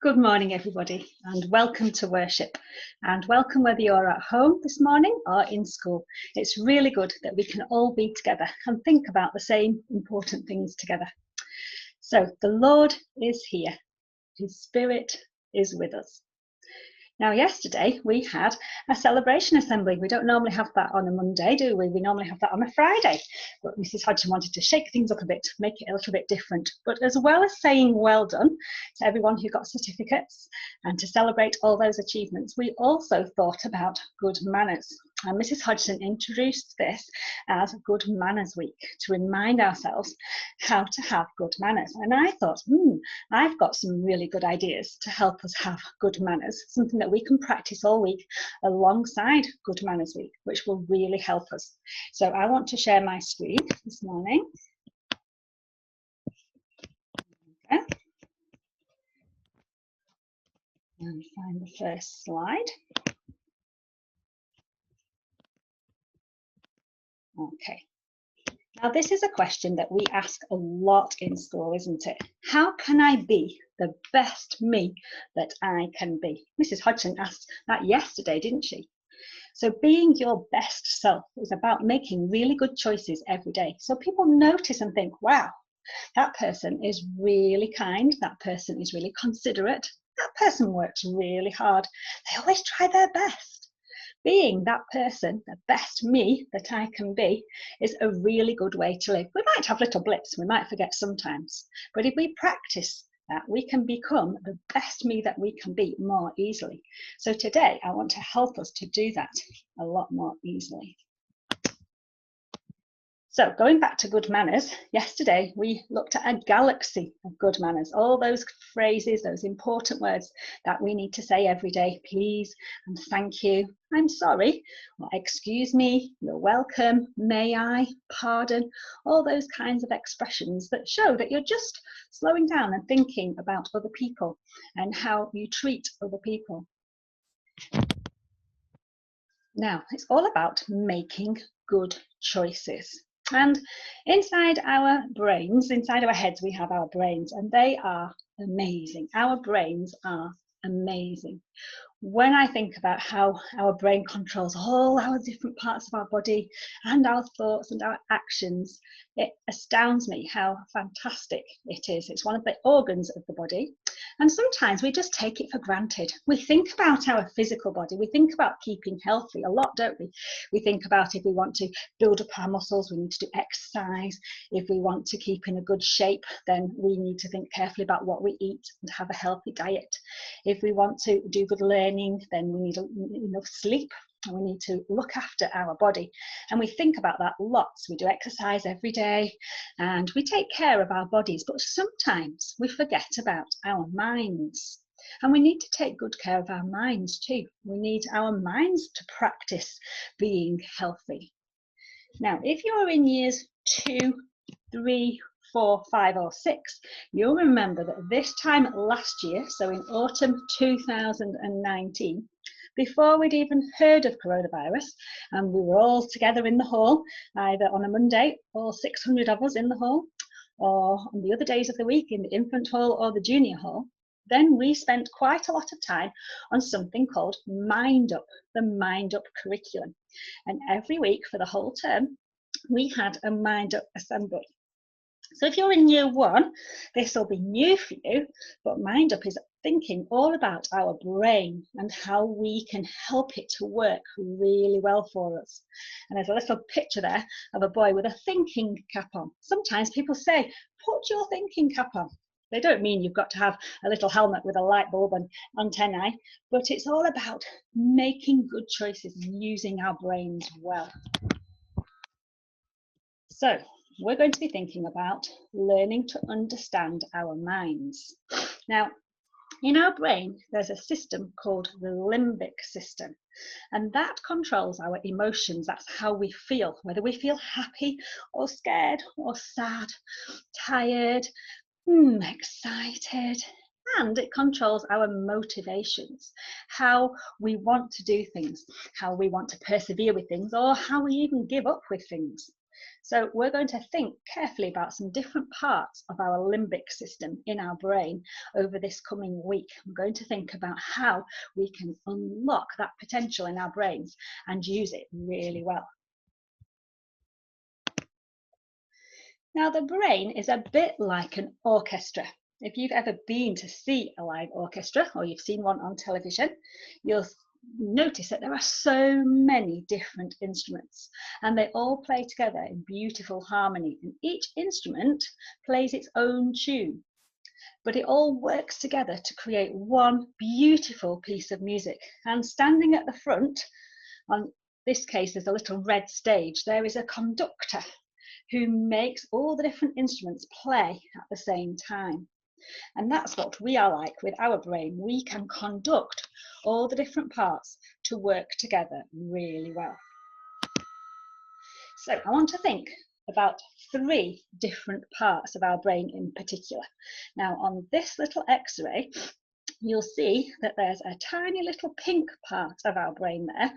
Good morning, everybody, and welcome to worship. And welcome whether you're at home this morning or in school. It's really good that we can all be together and think about the same important things together. So, the Lord is here. His Spirit is with us. Now, yesterday we had a celebration assembly. We don't normally have that on a Monday, do we? We normally have that on a Friday. But Mrs. Hodgson wanted to shake things up a bit, make it a little bit different. But as well as saying well done to everyone who got certificates and to celebrate all those achievements, we also thought about good manners. And Mrs. Hodgson introduced this as Good Manners Week to remind ourselves how to have good manners. And I thought, I've got some really good ideas to help us have good manners, something that we can practice all week alongside Good Manners Week, which will really help us. So I want to share my screen this morning. Okay. And find the first slide. Okay. Now, this is a question that we ask a lot in school, isn't it? How can I be the best me that I can be? Mrs. Hodgson asked that yesterday, didn't she? So being your best self is about making really good choices every day. So people notice and think, wow, that person is really kind. That person is really considerate. That person works really hard. They always try their best. Being that person, the best me that I can be, is a really good way to live. We might have little blips, we might forget sometimes, but if we practice that, we can become the best me that we can be more easily. So today, I want to help us to do that a lot more easily. So going back to good manners, yesterday we looked at a galaxy of good manners, all those phrases, those important words that we need to say every day, please and thank you, I'm sorry, or excuse me, you're welcome, may I, pardon, all those kinds of expressions that show that you're just slowing down and thinking about other people and how you treat other people. Now, it's all about making good choices. And inside our brains, inside our heads, we have our brains, and they are amazing. Our brains are amazing. When I think about how our brain controls all our different parts of our body and our thoughts and our actions, it astounds me how fantastic it is. It's one of the organs of the body. And sometimes we just take it for granted. We think about our physical body. We think about keeping healthy a lot, don't we? We think about if we want to build up our muscles, we need to do exercise. If we want to keep in a good shape, then we need to think carefully about what we eat and have a healthy diet. If we want to do good learning, then we need enough sleep. And we need to look after our body. And we think about that lots. We do exercise every day and we take care of our bodies, but sometimes we forget about our minds. And we need to take good care of our minds too. We need our minds to practice being healthy. Now, if you're in years 2, 3, 4, 5 or 6, you'll remember that this time last year, so in autumn 2019, before we'd even heard of coronavirus, and we were all together in the hall, either on a Monday, all 600 of us in the hall, or on the other days of the week in the infant hall or the junior hall, then we spent quite a lot of time on something called MindUp, the MindUp curriculum. And every week for the whole term, we had a MindUp assembly. So if you're in year 1, this will be new for you, but MindUp is thinking all about our brain and how we can help it to work really well for us. And there's a little picture there of a boy with a thinking cap on. Sometimes people say, put your thinking cap on. They don't mean you've got to have a little helmet with a light bulb and antennae, but it's all about making good choices and using our brains well. So, we're going to be thinking about learning to understand our minds. Now, in our brain, there's a system called the limbic system, and that controls our emotions. That's how we feel, whether we feel happy or scared or sad, tired, excited. And it controls our motivations, how we want to do things, how we want to persevere with things, or how we even give up with things. So we're going to think carefully about some different parts of our limbic system in our brain over this coming week. We're going to think about how we can unlock that potential in our brains and use it really well. Now, the brain is a bit like an orchestra. If you've ever been to see a live orchestra or you've seen one on television, you'll notice that there are so many different instruments and they all play together in beautiful harmony, and each instrument plays its own tune, but it all works together to create one beautiful piece of music. And standing at the front, on this case there's a little red stage, there is a conductor who makes all the different instruments play at the same time. And that's what we are like with our brain. We can conduct all the different parts to work together really well. So I want to think about 3 different parts of our brain in particular. Now, on this little X-ray, you'll see that there's a tiny little pink part of our brain there,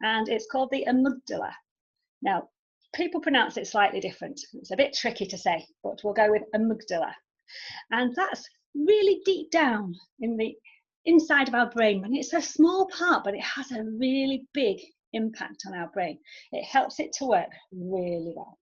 and it's called the amygdala. Now, people pronounce it slightly different. It's a bit tricky to say, but we'll go with amygdala. And that's really deep down in the inside of our brain. And it's a small part, but it has a really big impact on our brain. It helps it to work really well.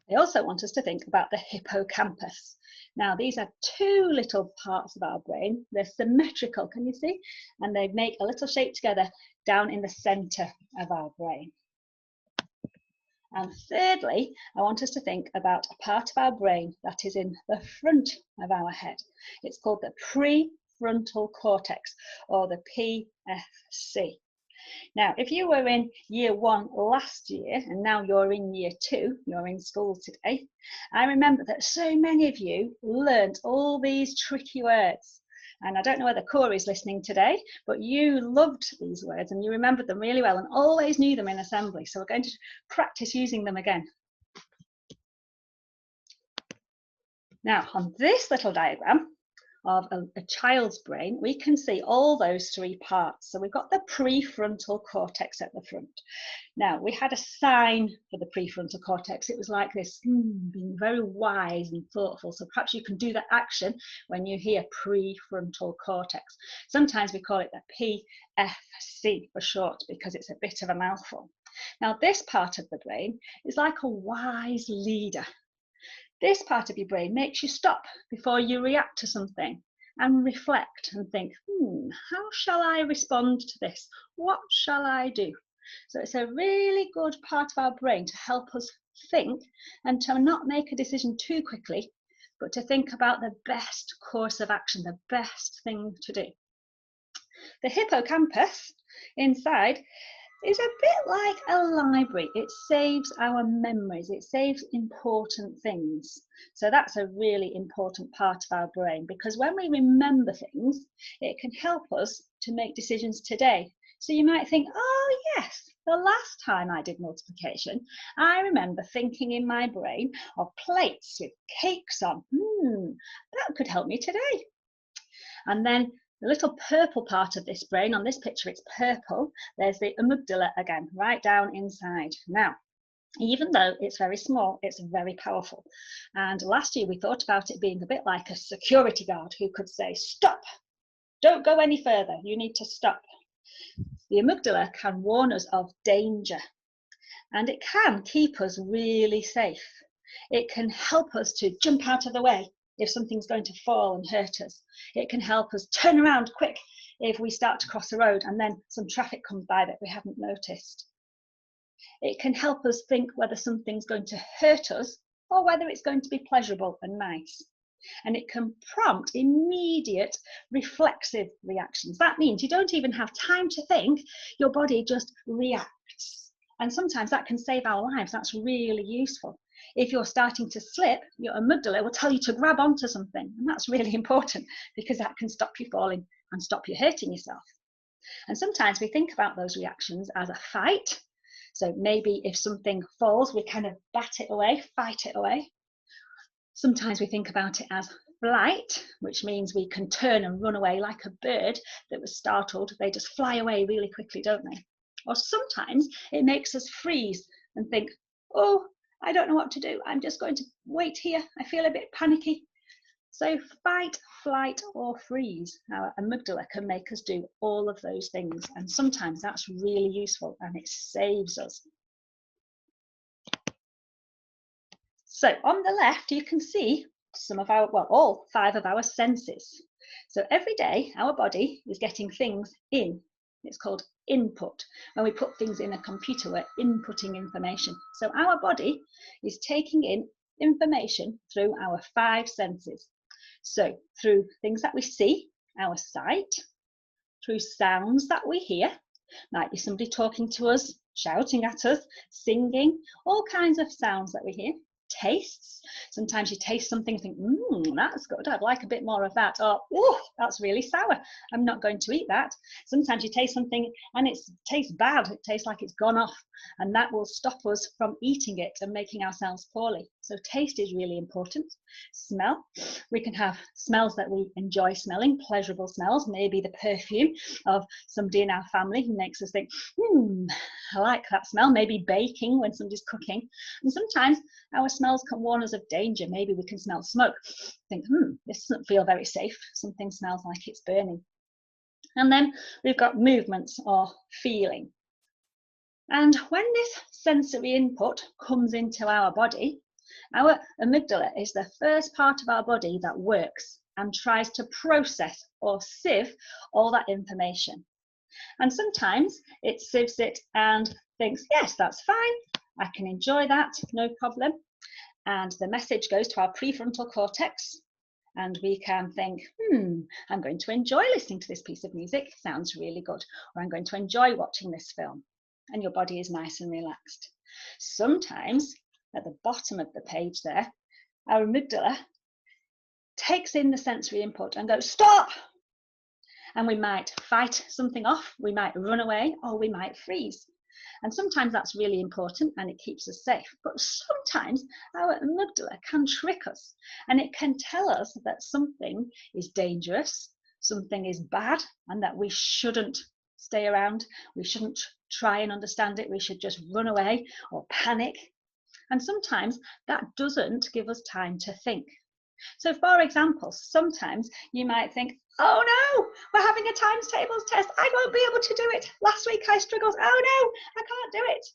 They also want us to think about the hippocampus. Now, these are 2 little parts of our brain. They're symmetrical, can you see? And they make a little shape together down in the center of our brain. And thirdly, I want us to think about a part of our brain that is in the front of our head. It's called the prefrontal cortex, or the PFC. Now, if you were in year 1 last year and now you're in year 2, you're in school today, I remember that so many of you learned all these tricky words. And I don't know whether Corey's listening today, but you loved these words and you remembered them really well and always knew them in assembly. So we're going to practice using them again. Now, on this little diagram of a child's brain, we can see all those 3 parts. So we've got the prefrontal cortex at the front. Now, we had a sign for the prefrontal cortex. It was like this, being very wise and thoughtful. So perhaps you can do that action when you hear prefrontal cortex. Sometimes we call it the PFC for short because it's a bit of a mouthful. Now, this part of the brain is like a wise leader. This part of your brain makes you stop before you react to something and reflect and think, how shall I respond to this? What shall I do? So it's a really good part of our brain to help us think and to not make a decision too quickly, but to think about the best course of action, the best thing to do. The hippocampus inside is a bit like a library. It saves our memories. It saves important things. So that's a really important part of our brain, because when we remember things, it can help us to make decisions today. So you might think, oh yes, the last time I did multiplication, I remember thinking in my brain of plates with cakes on. That could help me today. And then the little purple part of this brain, on this picture it's purple, there's the amygdala again, right down inside. Now, even though it's very small, it's very powerful. And last year we thought about it being a bit like a security guard who could say, stop, don't go any further, you need to stop. The amygdala can warn us of danger, and it can keep us really safe. It can help us to jump out of the way if something's going to fall and hurt us. It can help us turn around quick if we start to cross the road and then some traffic comes by that we haven't noticed. It can help us think whether something's going to hurt us or whether it's going to be pleasurable and nice. And it can prompt immediate reflexive reactions. That means you don't even have time to think, your body just reacts. And sometimes that can save our lives. That's really useful. If you're starting to slip, your amygdala will tell you to grab onto something. And that's really important because that can stop you falling and stop you hurting yourself. And sometimes we think about those reactions as a fight. So maybe if something falls, we kind of bat it away, fight it away. Sometimes we think about it as flight, which means we can turn and run away like a bird that was startled. They just fly away really quickly, don't they? Or sometimes it makes us freeze and think, oh, I don't know what to do. I'm just going to wait here. I feel a bit panicky. So fight, flight, or freeze. Our amygdala can make us do all of those things. And sometimes that's really useful and it saves us. So on the left, you can see some of our, well, all 5 of our senses. So every day, our body is getting things in. It's called input. When we put things in a computer, we're inputting information. So our body is taking in information through our 5 senses. So through things that we see, our sight, through sounds that we hear, might be somebody talking to us, shouting at us, singing, all kinds of sounds that we hear. Tastes. Sometimes you taste something and think, that's good, I'd like a bit more of that. Or, oh, that's really sour, I'm not going to eat that. Sometimes you taste something and it tastes bad, it tastes like it's gone off, and that will stop us from eating it and making ourselves poorly. So taste is really important. Smell. We can have smells that we enjoy smelling, pleasurable smells, maybe the perfume of somebody in our family who makes us think, I like that smell. Maybe baking when somebody's cooking. And sometimes our smells can warn us of danger. Maybe we can smell smoke. Think, this doesn't feel very safe. Something smells like it's burning. And then we've got movements or feeling. And when this sensory input comes into our body, our amygdala is the first part of our body that works and tries to process or sieve all that information. And sometimes it sieves it and thinks, yes, that's fine. I can enjoy that, no problem. And the message goes to our prefrontal cortex. And we can think, I'm going to enjoy listening to this piece of music. Sounds really good. Or I'm going to enjoy watching this film. And your body is nice and relaxed. Sometimes at the bottom of the page there, our amygdala takes in the sensory input and goes, stop. And we might fight something off, we might run away, or we might freeze. And sometimes that's really important and it keeps us safe. But sometimes our amygdala can trick us and it can tell us that something is dangerous, something is bad, and that we shouldn't stay around. We shouldn't try and understand it. We should just run away or panic. And sometimes that doesn't give us time to think. So for example, sometimes you might think, oh no, we're having a times tables test. I won't be able to do it. Last week I struggled. Oh no, I can't do it.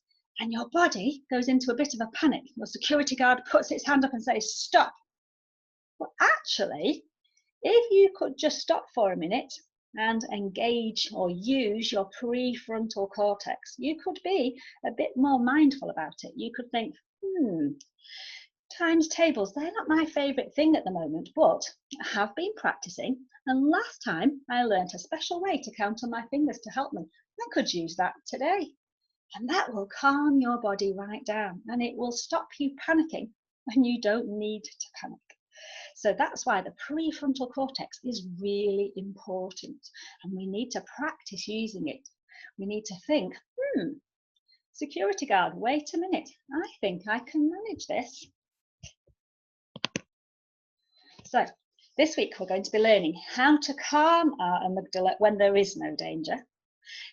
And your body goes into a bit of a panic. Your security guard puts its hand up and says, stop. Well, actually, if you could just stop for a minute and engage or use your prefrontal cortex, you could be a bit more mindful about it. You could think, times tables, they're not my favourite thing at the moment, but I have been practicing, and last time I learnt a special way to count on my fingers to help me. I could use that today. And that will calm your body right down, and it will stop you panicking when you don't need to panic. So that's why the prefrontal cortex is really important, and we need to practice using it. We need to think, security guard, wait a minute, I think I can manage this. So this week we're going to be learning how to calm our amygdala when there is no danger,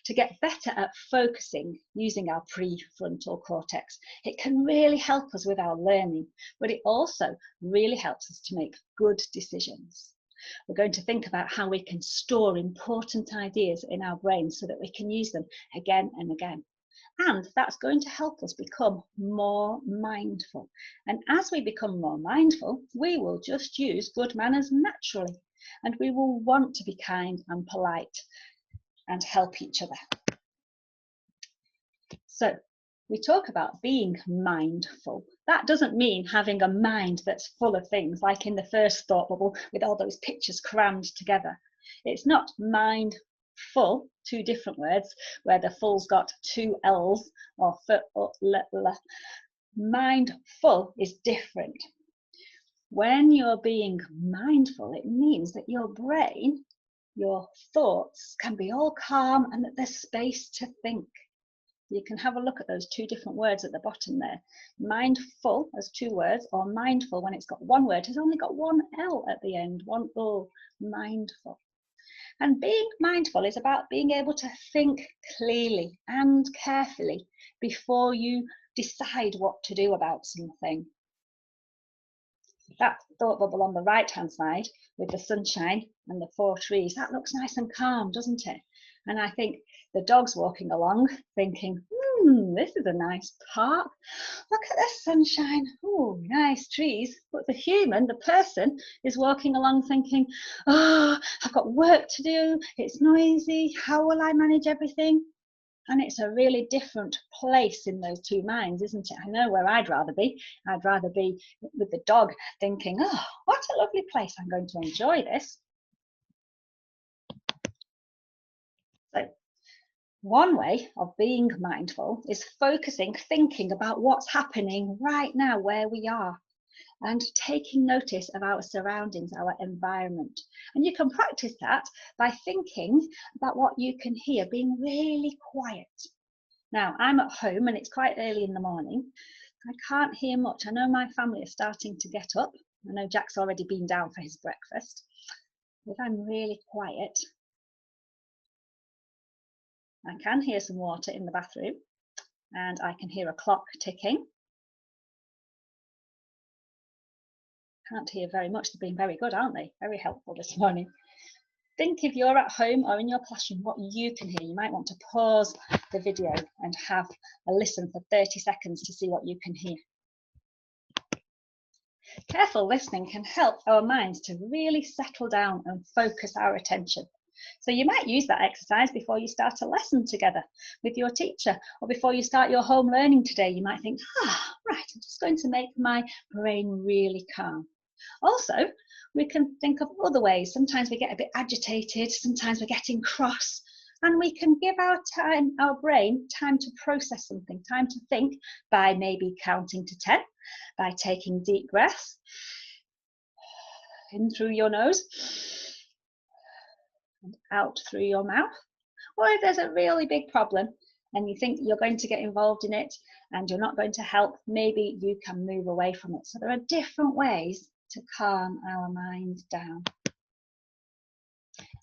to get better at focusing using our prefrontal cortex. It can really help us with our learning, but it also really helps us to make good decisions. We're going to think about how we can store important ideas in our brains so that we can use them again and again. And that's going to help us become more mindful. And as we become more mindful, we will just use good manners naturally. And we will want to be kind and polite and help each other. So we talk about being mindful. That doesn't mean having a mind that's full of things, like in the first thought bubble with all those pictures crammed together. It's not mindful, two different words, where the full's got two L's, or f or l. Mindful is different. When you're being mindful, it means that your brain, your thoughts can be all calm and that there's space to think. You can have a look at those two different words at the bottom there. Mindful as two words, or mindful when it's got one word has only got one L at the end, one O, mindful. And being mindful is about being able to think clearly and carefully before you decide what to do about something. That thought bubble on the right-hand side with the sunshine and the 4 trees, that looks nice and calm, doesn't it? And I think the dog's walking along thinking, this is a nice park. Look at the sunshine. Oh, nice trees. But the human, the person, is walking along thinking, oh, I've got work to do. It's noisy. How will I manage everything? And it's a really different place in those two minds, isn't it? I know where I'd rather be. I'd rather be with the dog thinking, oh, what a lovely place. I'm going to enjoy this. So one way of being mindful is focusing, thinking about what's happening right now where we are, and taking notice of our surroundings, our environment. And you can practice that by thinking about what you can hear, being really quiet. Now, I'm at home and it's quite early in the morning. I can't hear much. I know my family are starting to get up. I know Jack's already been down for his breakfast. If I'm really quiet, I can hear some water in the bathroom and I can hear a clock ticking. Can't hear very much. They've been very good, aren't they? Very helpful this morning. Think if you're at home or in your classroom what you can hear. You might want to pause the video and have a listen for 30 seconds to see what you can hear. Careful listening can help our minds to really settle down and focus our attention. So you might use that exercise before you start a lesson together with your teacher, or before you start your home learning today. You might think, right, I'm just going to make my brain really calm. Also, we can think of other ways. Sometimes we get a bit agitated, sometimes we're getting cross, and we can give our brain time to process something, time to think, by maybe counting to 10, by taking deep breaths in through your nose and out through your mouth. Or if there's a really big problem and you think you're going to get involved in it and you're not going to help, maybe you can move away from it. So there are different ways to calm our mind down.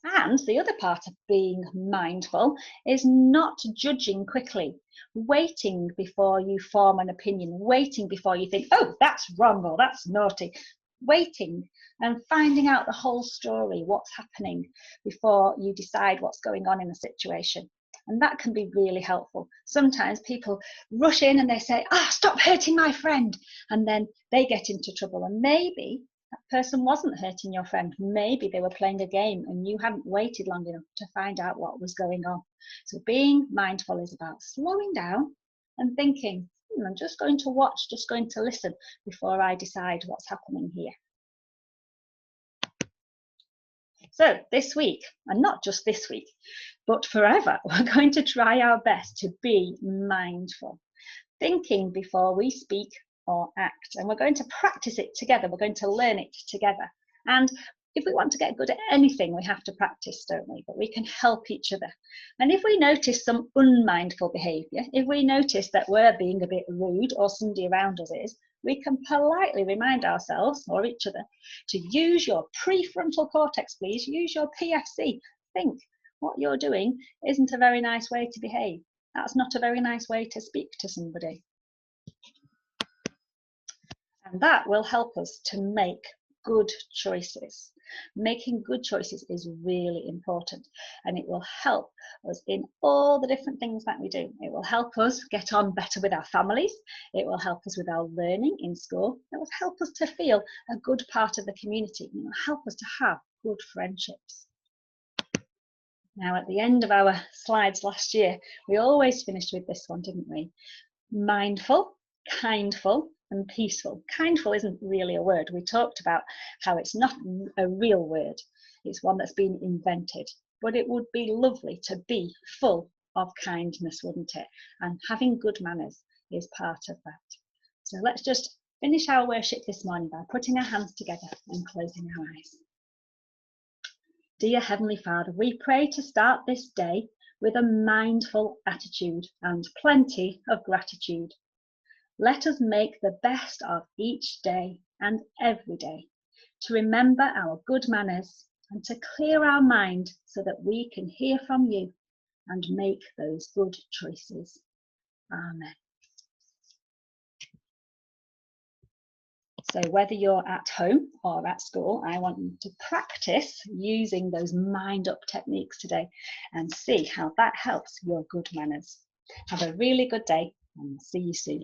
And the other part of being mindful is not judging quickly, waiting before you form an opinion, waiting before you think, oh, that's wrong or that's naughty, waiting and finding out the whole story, what's happening, before you decide what's going on in a situation. And that can be really helpful. Sometimes people rush in and they say, stop hurting my friend. And then they get into trouble. And maybe that person wasn't hurting your friend. Maybe they were playing a game and you hadn't waited long enough to find out what was going on. So being mindful is about slowing down and thinking, I'm just going to watch, just going to listen before I decide what's happening here. So this week, and not just this week, but forever, we're going to try our best to be mindful, thinking before we speak or act. And we're going to practice it together. We're going to learn it together. And if we want to get good at anything, we have to practice, don't we? But we can help each other. And if we notice some unmindful behaviour, if we notice that we're being a bit rude or somebody around us is, we can politely remind ourselves or each other to use your prefrontal cortex, please. Use your PFC. Think what you're doing isn't a very nice way to behave. That's not a very nice way to speak to somebody. And that will help us to make good choices. Making good choices is really important, and it will help us in all the different things that we do. It will help us get on better with our families. It will help us with our learning in school. It will help us to feel a good part of the community. It will help us to have good friendships. Now, at the end of our slides last year, we always finished with this one, didn't we? Mindful, kindful, and peaceful. Kindful isn't really a word. We talked about how it's not a real word. It's one that's been invented. But it would be lovely to be full of kindness, wouldn't it? And having good manners is part of that. So let's just finish our worship this morning by putting our hands together and closing our eyes. Dear Heavenly Father, we pray to start this day with a mindful attitude and plenty of gratitude. Let us make the best of each day and every day to remember our good manners and to clear our mind so that we can hear from you and make those good choices. Amen. So whether you're at home or at school, I want you to practice using those MindUp techniques today and see how that helps your good manners. Have a really good day and see you soon.